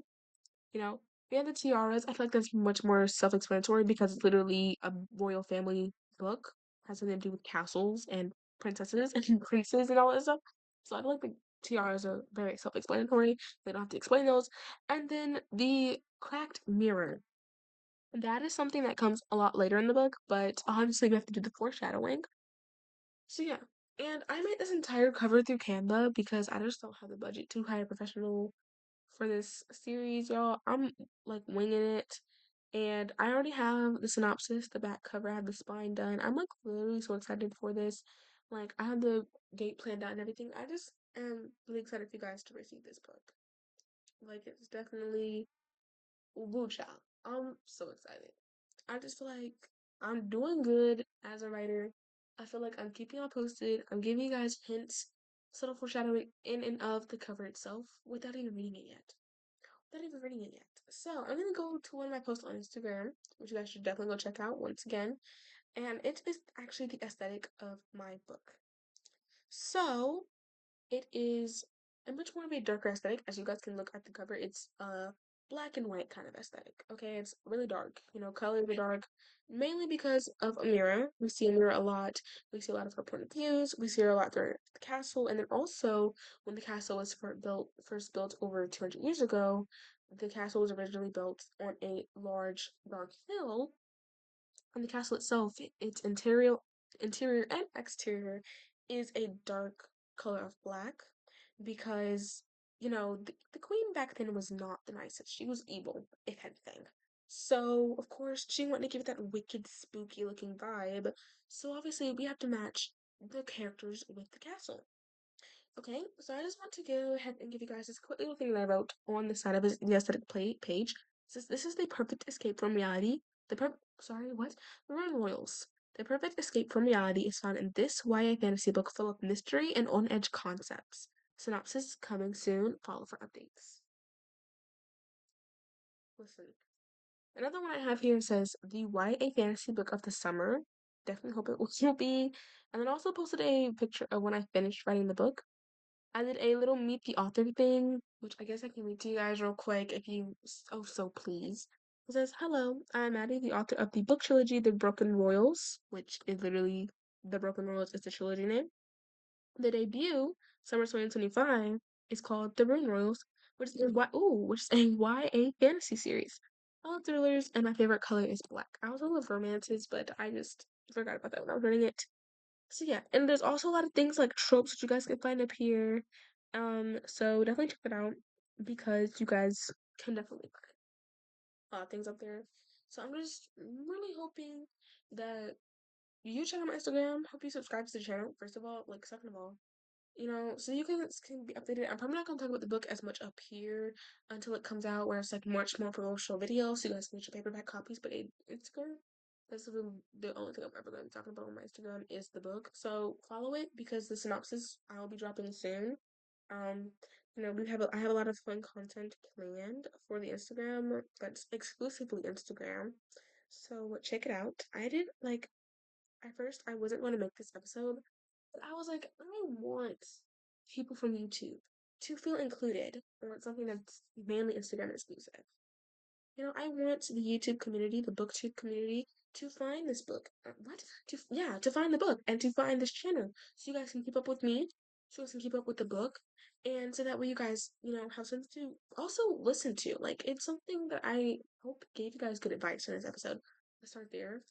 You know, we have the tiaras. I feel like that's much more self-explanatory because it's literally a royal family book. Has something to do with castles and princesses and princes and all that stuff. So I feel like the tiaras are very self-explanatory. They don't have to explain those. And then the cracked mirror. That is something that comes a lot later in the book, but obviously we have to do the foreshadowing. So yeah. And I made this entire cover through Canva because I just don't have the budget to hire a professional for this series, y'all. I'm like winging it. And I already have the synopsis, the back cover, I have the spine done. I'm like literally so excited for this. Like I have the date planned out and everything. I just am really excited for you guys to receive this book. Like it's definitely woo child. I'm so excited. I just feel like I'm doing good as a writer. I feel like I'm keeping y'all posted. I'm giving you guys hints, subtle foreshadowing in and of the cover itself without even reading it yet. Not even reading it yet. So I'm gonna go to one of my posts on Instagram, which you guys should definitely go check out once again. And it is actually the aesthetic of my book. So it is a much more of a darker aesthetic. As you guys can look at the cover, it's a black and white kind of aesthetic. Okay, it's really dark. Colors are dark, mainly because of Amira. We see Amira a lot. We see a lot of her point of views. We see her a lot through the castle, and then also when the castle was first built over 200 years ago, the castle was originally built on a large dark hill, and the castle itself, its interior and exterior, is a dark color of black because the queen back then was not the nicest. She was evil, if anything. So of course she wanted to give it that wicked, spooky looking vibe. So obviously we have to match the characters with the castle. Okay, so I just want to go ahead and give you guys this quick little thing that I wrote on the side of the aesthetic page. It says, this is the perfect escape from reality. Sorry, what? The Rune Royals. The perfect escape from reality is found in this YA fantasy book full of mystery and on-edge concepts. Synopsis coming soon. Follow for updates. Listen. Another one I have here says the YA fantasy book of the summer. Definitely hope it will be. And then also posted a picture of when I finished writing the book. I did a little meet the author thing, which I guess I can read to you guys real quick if you so please. It says, "Hello, I'm Maddie, the author of the book trilogy The Broken Royals," which is literally The Broken Royals is the trilogy name. The debut, summer 2025, is called The Rune Royals, which is a YA fantasy series. I love thrillers, and my favorite color is black. I also love romances, but I just forgot about that when I was reading it. So yeah, and there's also a lot of things like tropes that you guys can find up here. So definitely check it out because you guys can definitely find a lot of things up there. So I'm just really hoping that you check out my Instagram. Hope you subscribe to the channel, first of all. Like, second of all, so you can be updated. I'm probably not gonna talk about the book as much up here until it comes out, where it's like much more promotional videos, so you guys can get your paperback copies. But Instagram, This is the only thing I'm ever going to be talking about on my Instagram is the book. So follow it because the synopsis I'll be dropping soon. Um, I have a lot of fun content planned for the Instagram that's exclusively Instagram. So check it out. I did like at first I wasn't going to make this episode, but I was like, I want people from YouTube to feel included on something that's mainly Instagram exclusive. I want the YouTube community, the booktube community, to find this book. What? To find the book and to find this channel, so you guys can keep up with me, so you guys can keep up with the book, and so that way you guys, have something to also listen to. Like it's something that I hope gave you guys good advice in this episode. Let's start there.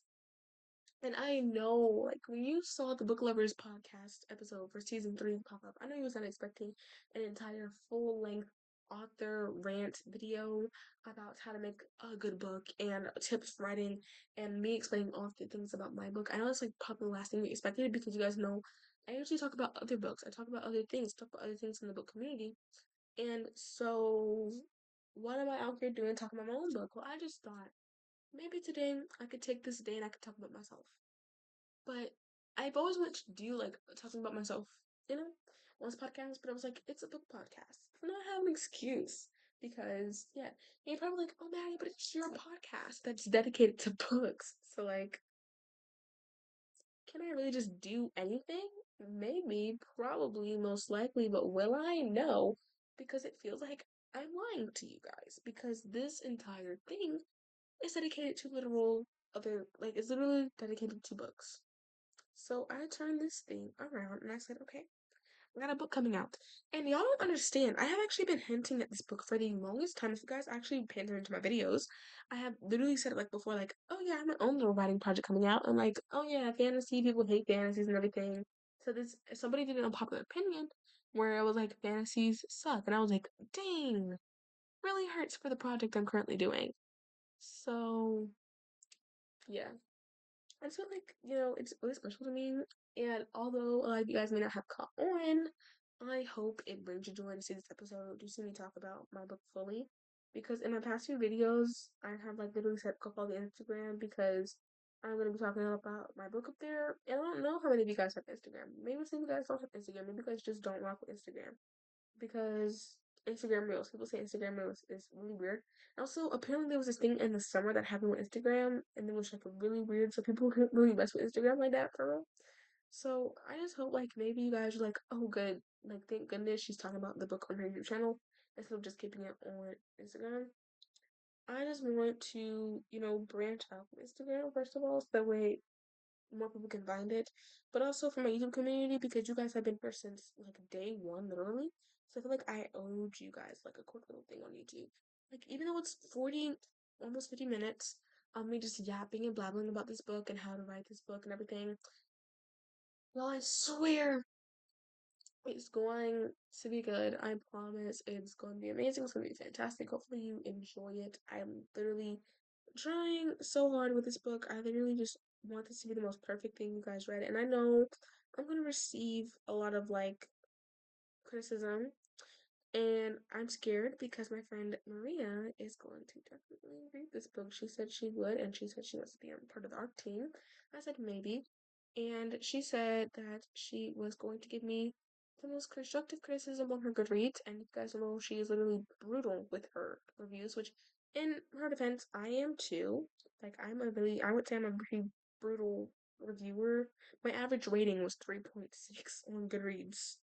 And I know, like, when you saw the Book Lovers podcast episode for season 3 pop up, I know you was not expecting an entire full length author rant video about how to make a good book and tips for writing and me explaining all the things about my book. I know it's like probably the last thing you expected because you guys know I usually talk about other books. I talk about other things, talk about other things in the book community. And so, what am I out here doing talking about my own book? Well, I just thought maybe today I could take this day and I could talk about myself. But I've always wanted to do like talking about myself, you know, on this podcast. But I was like, it's a book podcast. And I have an excuse because yeah, you're probably like, oh Maddie, but it's your podcast that's dedicated to books. So like, can I really just do anything? Maybe, probably, most likely, but will I? No, because it feels like I'm lying to you guys. Because this entire thing is dedicated to literal other, like, it's literally dedicated to books. So I turned this thing around and I said, okay, I got a book coming out. And y'all don't understand. I have actually been hinting at this book for the longest time. If you guys actually pay attention to my videos, I have literally said it like before, like, oh yeah, I have my own little writing project coming out. I'm like, oh yeah, fantasy, people hate fantasies and everything. So this somebody did an unpopular opinion where it was like fantasies suck. And I was like, dang, really hurts for the project I'm currently doing. So yeah. I feel like, it's really special to me. And although a lot of you guys may not have caught on, I hope it brings you joy to see this episode, to see me talk about my book fully. Because in my past few videos, I have like literally set up all the Instagram because I'm going to be talking about my book up there. And I don't know how many of you guys have Instagram. Maybe some of you guys don't have Instagram. Maybe you guys just don't rock with Instagram because Instagram Reels. People say Instagram Reels is really weird. Also, apparently there was this thing in the summer that happened with Instagram, and it was like really weird. So people couldn't really mess with Instagram like that for real. So I just hope like maybe you guys are like, oh good, like thank goodness she's talking about the book on her YouTube channel instead of just keeping it on Instagram. I just want to, branch out from Instagram first of all, so that way more people can find it, but also for my YouTube community because you guys have been here since like day one, literally. So I feel like I owed you guys like a quick little thing on YouTube. Like even though it's 40, almost 50 minutes of me just yapping and blabbling about this book and how to write this book and everything, well, I swear it's going to be good. I promise it's going to be amazing. It's going to be fantastic. Hopefully you enjoy it. I'm literally trying so hard with this book. I literally just want this to be the most perfect thing you guys read. And I know I'm going to receive a lot of like criticism. And I'm scared because my friend Maria is going to definitely read this book. She said she would, and she said she wants to be a part of the art team. I said maybe. And she said that she was going to give me the most constructive criticism on her Goodreads. And you guys know she is literally brutal with her reviews, which in her defense, I am too. Like, I would say I'm a pretty brutal reviewer. My average rating was 3.6 on Goodreads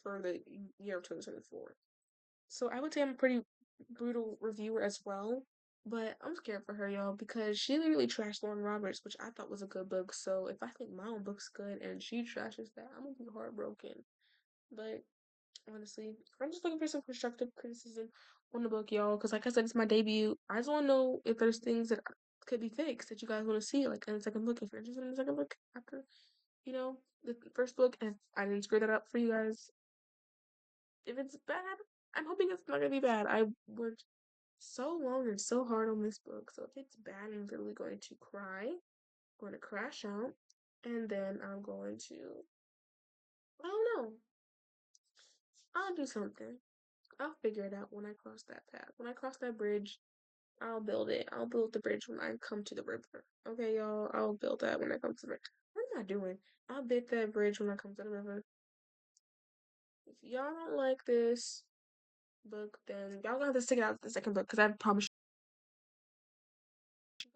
for the year of 2024. So I would say I'm a pretty brutal reviewer as well. But I'm scared for her, y'all, because she literally trashed Lauren Roberts, which I thought was a good book. So if I think my own book's good and she trashes that, I'm gonna be heartbroken. But honestly, I'm just looking for some constructive criticism on the book, y'all. Because like I said, it's my debut. I just want to know if there's things that could be fixed that you guys want to see, like in a second book. If you're interested in a second book after, the first book, and I didn't screw that up for you guys. If it's bad, I'm hoping it's not gonna be bad. I worked so long and so hard on this book, so if it's bad, I'm literally going to cry, going to crash out, and then I'm going to, I don't know, I'll do something. I'll figure it out when I cross that path. When I cross that bridge, I'll build it. I'll build the bridge when I come to the river. Okay, y'all. I'll build that when I come to the river. What am I doing? I'll build that bridge when I come to the river. If y'all don't like this book, then y'all gonna have to stick it out to the second book because I promise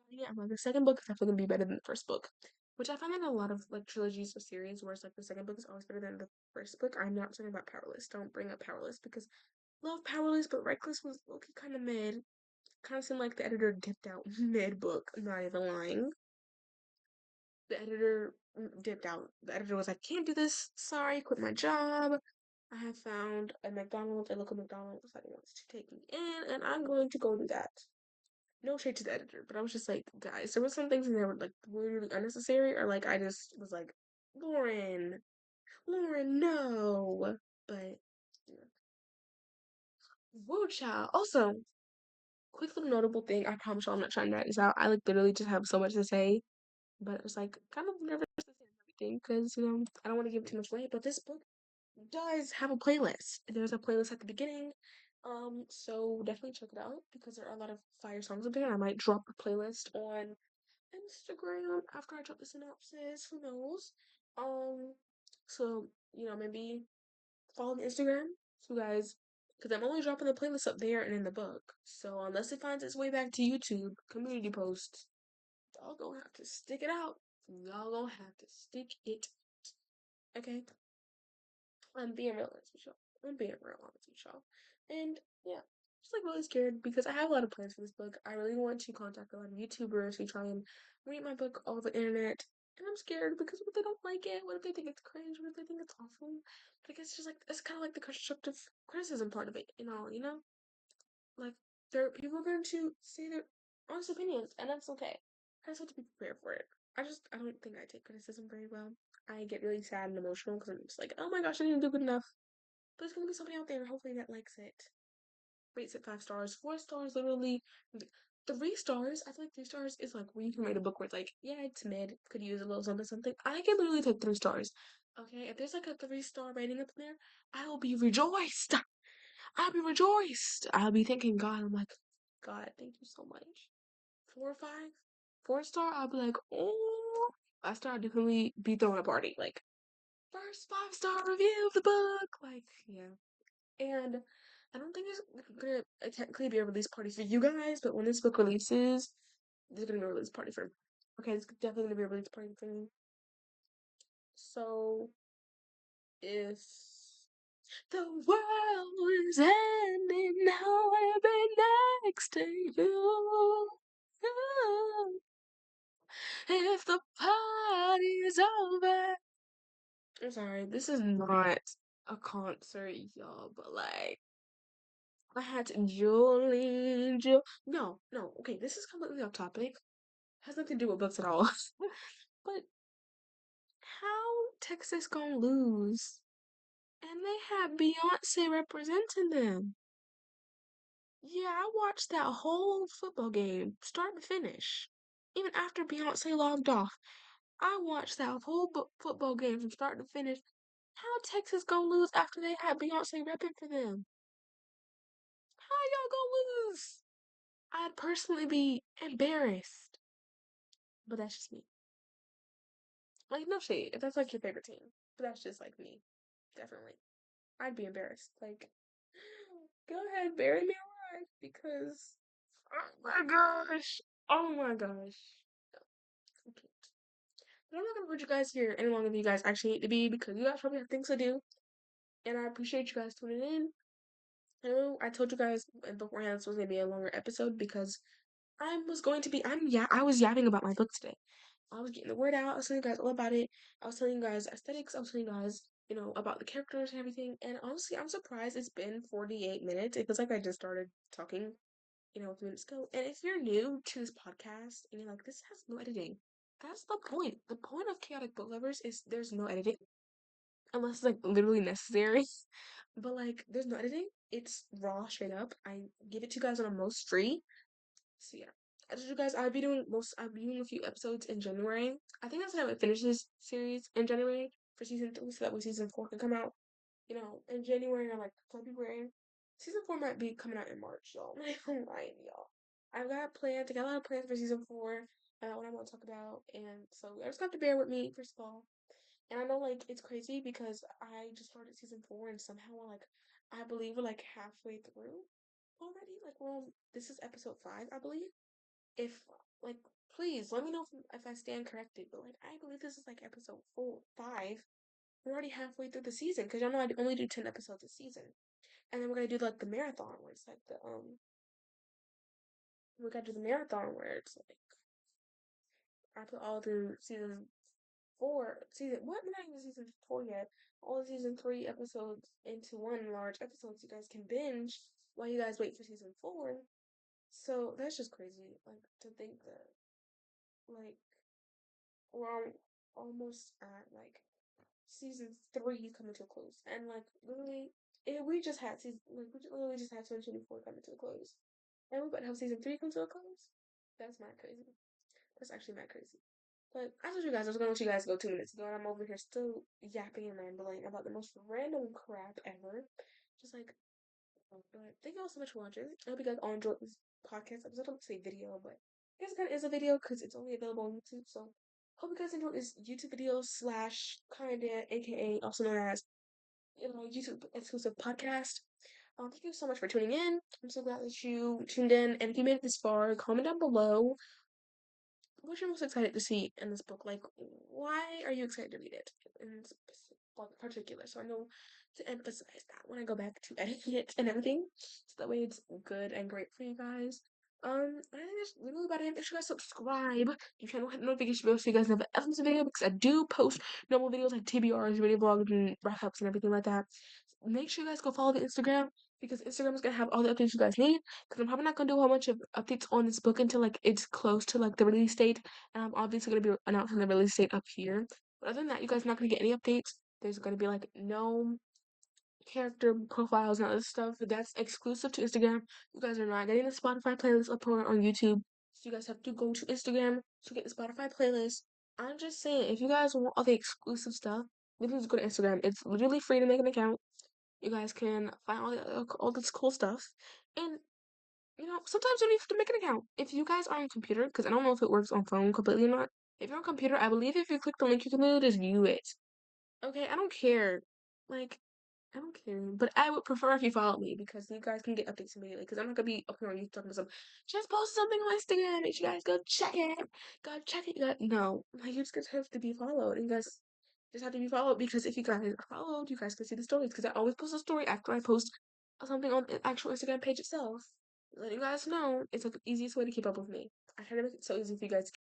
you, I'm like the second book is definitely gonna be better than the first book. Which I find in a lot of like trilogies or series where it's like the second book is always better than the first book. I'm not talking about Powerless. Don't bring up Powerless because love Powerless, but Reckless was okay kind of mid. Kind of seemed like the editor dipped out mid book. I'm not even lying. The editor dipped out. The editor was like, "Can't do this. Sorry, quit my job. I have found a McDonald's, a local McDonald's that wants to take me in, and I'm going to go do that." No shade to the editor, but I was just like, guys, there was some things in there were like really unnecessary, or like I just was like, Lauren, Lauren, no. But yeah. Woo child. Also, quick little notable thing. I promise y'all I'm not trying to write this out. I like literally just have so much to say, but it's like kind of nervous to say everything because I don't want to give too much away. But this book does have a playlist. There's a playlist at the beginning. So definitely check it out because there are a lot of fire songs up there. I might drop a playlist on Instagram after I drop the synopsis. Who knows? Um, so maybe follow the Instagram, so guys, because I'm only dropping the playlist up there and in the book. So unless it finds its way back to YouTube community posts, y'all gonna have to stick it out. Y'all gonna have to stick it. Okay. I'm being real honest with y'all. I'm being real honest with y'all. And yeah, just like really scared because I have a lot of plans for this book. I really want to contact a lot of YouTubers who try and read my book over the internet. And I'm scared because what if they don't like it? What if they think it's cringe? What if they think it's awful? But I guess it's just like it's kind of like the constructive criticism part of it and all. Like people are going to say their honest opinions, and that's okay. I just have to be prepared for it. I don't think I take criticism very well. I get really sad and emotional because I'm just like, oh my gosh, I didn't do good enough. But there's gonna be somebody out there, hopefully, that likes it. Rates it 5 stars, 4 stars, literally. 3 stars. I feel like 3 stars is like where you can rate a book where it's like, yeah, it's mid, could use a little something, something. I can literally take 3 stars. Okay, if there's like a 3 star rating up there, I will be rejoiced. I'll be rejoiced. I'll be thanking God. I'm like, God, thank you so much. 4 or 5, 4 star. I'll be like, oh, I start definitely be throwing a party. Like first 5 star review of the book. Like yeah, and I don't think it's gonna technically be a release party for you guys, but when this book releases, there's gonna be a release party for me. Okay, it's definitely gonna be a release party for me. So if the world is ending now, I'll be next to you. If the party's over. I'm sorry, this is not a concert, y'all, but like, I had to No, no, okay, this is completely off topic. Has nothing to do with books at all. But how Texas gonna lose? And they had Beyonce representing them. Yeah, I watched that whole football game, start to finish. Even after Beyonce logged off, I watched that whole football game from start to finish. How Texas gonna lose after they had Beyonce repping for them? How y'all gonna lose? I'd personally be embarrassed. But that's just me. Like, no shade, if that's like your favorite team. But that's just like me. Definitely. I'd be embarrassed. Like, go ahead, bury me alive because, oh my gosh. Oh my gosh. No, but I'm not gonna put you guys here any longer than you guys actually need to be because you guys probably have things to do. And I appreciate you guys tuning in. I know I told you guys beforehand this was gonna be a longer episode because I was yapping about my book today. I was getting the word out. I was telling you guys all about it. I was telling you guys aesthetics. I was telling you guys, about the characters and everything. And honestly, I'm surprised it's been 48 minutes. It feels like I just started talking, a few minutes ago. And if you're new to this podcast and you're like, this has no editing, that's the point. The point of Chaotic Book Lovers is there's no editing unless it's like literally necessary. But like, there's no editing. It's raw, straight up. I give it to you guys on a most free. So yeah, I told you guys I'll be doing a few episodes in January. I think that's when I would finish this series in January for season 3, so that way season 4 can come out, in January or like February. Season 4 might be coming out in March, y'all. I'm not even lying, y'all. I've got plans. I got a lot of plans for season 4. What I want to talk about, and so I just have to bear with me first of all. And I know like it's crazy because I just started season 4, and somehow like I believe we're like halfway through already. Like this is episode 5, I believe. If like please let me know if I stand corrected, but like I believe this is like episode 5. We're already halfway through the season because y'all know I only do 10 episodes a season, and then we're gonna do like the marathon where it's like the we gotta do the marathon where it's like I put all through season 4 season what not even season 4 yet, all the season 3 episodes into one large episode so you guys can binge while you guys wait for season 4. So that's just crazy, like to think that like we're almost at like season 3 coming to a close, and like literally we just had season like we literally just had 2024 coming to a close, and we're about to have season 3 come to a close. That's mad crazy. That's actually mad crazy. But I told you guys I was gonna let you guys go 2 minutes ago, and I'm over here still yapping and rambling about the most random crap ever. Just like, but thank you all so much for watching. I hope you guys all enjoyed this podcast episode. I don't say video, but I guess it kind of is a video because it's only available on YouTube. So hope you guys enjoyed this YouTube video slash kinda, aka also known as YouTube exclusive podcast. Thank you so much for tuning in. I'm so glad that you tuned in, and if you made it this far, comment down below what you're most excited to see in this book. Like, why are you excited to read it in particular? So I know to emphasize that when I go back to editing it and everything, so that way it's good and great for you guys. I think that's literally about it. Make sure you guys subscribe. You can hit the notification bell so you guys never ever miss a video because I do post normal videos like TBRs, video vlogs, and wrap ups and everything like that. Make sure you guys go follow the Instagram because Instagram is gonna have all the updates you guys need. Because I'm probably not gonna do a whole bunch of updates on this book until like it's close to like the release date, and I'm obviously gonna be announcing the release date up here. But other than that, you guys are not gonna get any updates. There's gonna be like no character profiles and other stuff. That's exclusive to Instagram. You guys are not getting the Spotify playlist uploaded on YouTube. So you guys have to go to Instagram to get the Spotify playlist. I'm just saying, if you guys want all the exclusive stuff, you can just go to Instagram. It's literally free to make an account. You guys can find all this cool stuff. And sometimes you don't have to make an account. If you guys are on computer, because I don't know if it works on phone completely or not. If you're on computer, I believe if you click the link, you can literally just view it. Okay, I don't care. Like, I don't care. But I would prefer if you follow me because you guys can get updates immediately. Because I'm not gonna be up here on YouTube talking about some. Just post something on Instagram. Make sure you guys go check it. Go check it. No, like you just have to be followed. And you guys just have to be followed because if you guys are followed, you guys can see the stories. Because I always post a story after I post something on the actual Instagram page itself. Letting you guys know it's like the easiest way to keep up with me. I try to make it so easy for you guys